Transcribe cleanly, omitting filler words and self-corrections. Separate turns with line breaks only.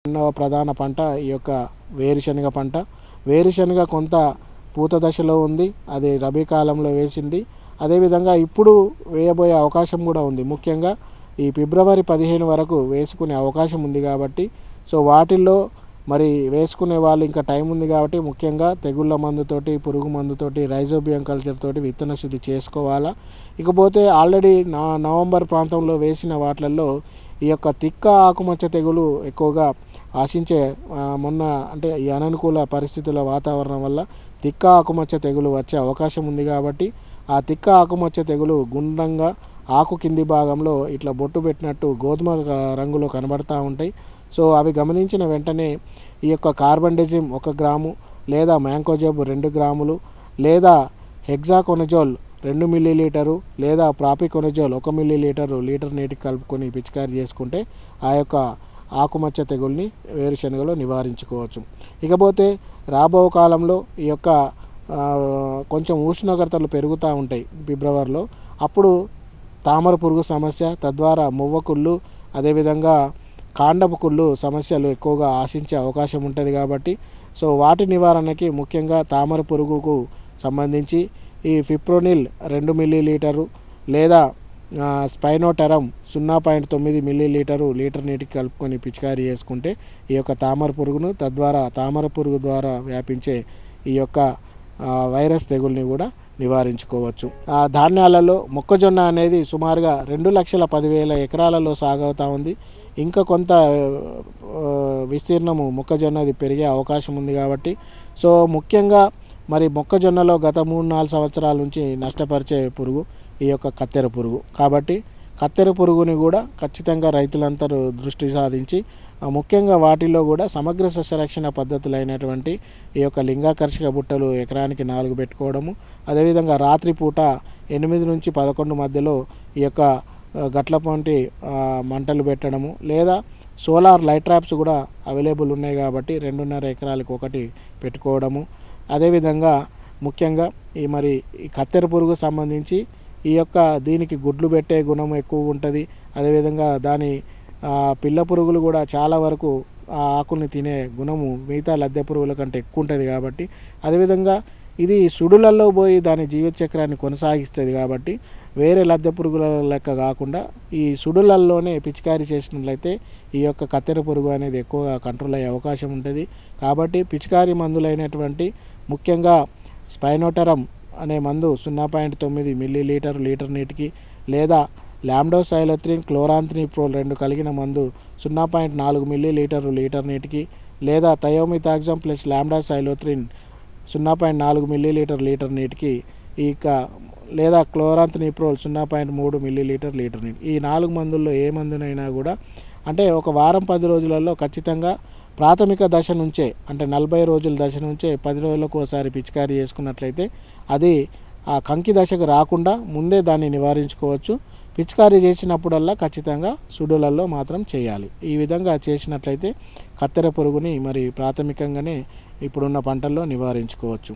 రెండవ ప్రధాన పంట ఈ యొక్క వేరుశనగ పంట. వేరుశనగ కొంత పూత దశలో ఉంది, అది రబీ కాలంలో వేసింది. అదేవిధంగా ఇప్పుడు వేయబోయే అవకాశం కూడా ఉంది. ముఖ్యంగా ఈ ఫిబ్రవరి 15 వరకు వేసుకునే అవకాశం ఉంది కాబట్టి వాటిల్లో మరి వేసుకునే వాళ్ళు ఇంకా టైం ఉంది కాబట్టి ముఖ్యంగా తెగుళ్ళ మందుతోటి, పురుగు మందుతోటి, రైజోబియం కల్చర్ తోటి విత్తన శుద్ధి చేసుకోవాలా. ఇకపోతే ఆల్రెడీ నవంబర్ ప్రాంతంలో వేసిన వాటిల్లో ఈ యొక్క తిక్క ఆకుమచ్చ తెగులు ఎక్కువగా ఆశించే మొన్న అంటే ఈ అననుకూల పరిస్థితుల వాతావరణం వల్ల తిక్క ఆకుమచ్చ తెగులు వచ్చే అవకాశం ఉంది కాబట్టి ఆ తిక్క ఆకుమచ్చ తెగులు గుండ్రంగా ఆకు కింది భాగంలో ఇట్లా బొట్టు పెట్టినట్టు గోధుమ రంగులో కనబడతా ఉంటాయి. అవి గమనించిన వెంటనే ఈ యొక్క కార్బండిజిమ్ 1 గ్రాము లేదా మ్యాంకోజెబ్ 2 గ్రాములు లేదా హెగ్జాకొనజోల్ 2 మిల్లీలీటరు లేదా ప్రాపికొనజోల్ 1 మిల్లీలీటరు లీటర్ నీటికి కలుపుకొని పిచికారి చేసుకుంటే ఆ యొక్క ఆకుమచ్చ తెగుల్ని వేరుశనగలో నివారించుకోవచ్చు. ఇకపోతే రాబో కాలంలో ఈ యొక్క కొంచెం ఉష్ణోగ్రతలు పెరుగుతూ ఉంటాయి ఫిబ్రవరిలో. అప్పుడు తామర పురుగు సమస్య, తద్వారా మువ్వకుళ్ళు, అదేవిధంగా కాండపు కుళ్ళు సమస్యలు ఎక్కువగా ఆశించే అవకాశం ఉంటుంది కాబట్టి వాటి నివారణకి ముఖ్యంగా తామర పురుగుకు సంబంధించి ఈ ఫిప్రోనిల్ 2 మిల్లీలీటరు లేదా స్పైనోటెరమ్ 0.9 మిల్లీలీటరు లీటర్ నీటికి కలుపుకొని పిచికారీ చేసుకుంటే ఈ యొక్క తామర పురుగును, తద్వారా తామర పురుగు ద్వారా వ్యాపించే ఈ యొక్క వైరస్ తెగుల్ని కూడా నివారించుకోవచ్చు. ధాన్యాలలో మొక్కజొన్న అనేది సుమారుగా 2,10,000 ఎకరాలలో సాగవుతూ ఉంది. ఇంకా కొంత విస్తీర్ణము మొక్కజొన్నది పెరిగే అవకాశం ఉంది కాబట్టి ముఖ్యంగా మరి మొక్కజొన్నలో గత 3-4 సంవత్సరాల నుంచి నష్టపరిచే పురుగు ఈ యొక్క కత్తెర పురుగు. కాబట్టి కత్తెర పురుగుని కూడా ఖచ్చితంగా రైతులందరూ దృష్టి సాధించి ముఖ్యంగా వాటిలో కూడా సమగ్ర సస్యరక్షణ పద్ధతులైనటువంటి ఈ యొక్క లింగాకర్షక బుట్టలు ఎకరానికి 4 పెట్టుకోవడము, అదేవిధంగా రాత్రిపూట 8 నుంచి 11 మధ్యలో ఈ యొక్క గట్ల పొంటి మంటలు పెట్టడము, లేదా సోలార్ లైట్ ట్రాప్స్ కూడా అవైలబుల్ ఉన్నాయి కాబట్టి 2.5 ఎకరాలకు 1 పెట్టుకోవడము. అదేవిధంగా ముఖ్యంగా ఈ కత్తెర పురుగు సంబంధించి ఈ యొక్క దీనికి గుడ్లు పెట్టే గుణం ఎక్కువ ఉంటుంది. అదేవిధంగా దాని పిల్ల పురుగులు కూడా చాలా వరకు ఆ ఆకుల్ని తినే గుణము మిగతా లద్దె పురుగుల కంటే ఎక్కువ ఉంటుంది కాబట్టి, అదేవిధంగా ఇది సుడులలో పోయి దాని జీవిత చక్రాన్ని కొనసాగిస్తుంది కాబట్టి వేరే లద్దె పురుగుల లెక్క కాకుండా ఈ సుడులల్లోనే పిచికారీ చేసినట్లయితే ఈ యొక్క కత్తెర పురుగు అనేది ఎక్కువగా కంట్రోల్ అయ్యే అవకాశం ఉంటుంది. కాబట్టి పిచికారీ మందులైనటువంటి ముఖ్యంగా స్పైనోటెరమ్ అనే మందు 0.9 మిల్లీలీటరు లీటర్ నీటికి, లేదా లాంబ్డోసైలోత్రిన్ క్లోరాంథ్రిప్రోల్ 2 కలిగిన మందు 0.4 మిల్లీలీటరు లీటర్ నీటికి, లేదా థయోమిథాక్సమ్ ప్లస్ లాంబ్డాసైలోత్రిన్ 0.4 మిల్లీలీటర్ లీటర్ నీటికి, లేదా క్లోరాంథ్రిప్రోల్ 0.3 మిల్లీలీటర్ లీటర్ నీటి. ఈ 4 మందుల్లో ఏ మందునైనా కూడా అంటే ఒక వారం 10 రోజులలో ఖచ్చితంగా ప్రాథమిక దశ నుంచే అంటే 40 రోజుల దశ నుంచే 10 రోజులకు ఒకసారి పిచికారీ చేసుకున్నట్లయితే అది ఆ కంకి దశకు రాకుండా ముందే దాన్ని నివారించుకోవచ్చు. పిచికారీ చేసినప్పుడల్లా ఖచ్చితంగా సుడులలో మాత్రం చేయాలి. ఈ విధంగా చేసినట్లయితే కత్తెర పురుగుని ప్రాథమికంగానే ఇప్పుడున్న పంటల్లో నివారించుకోవచ్చు.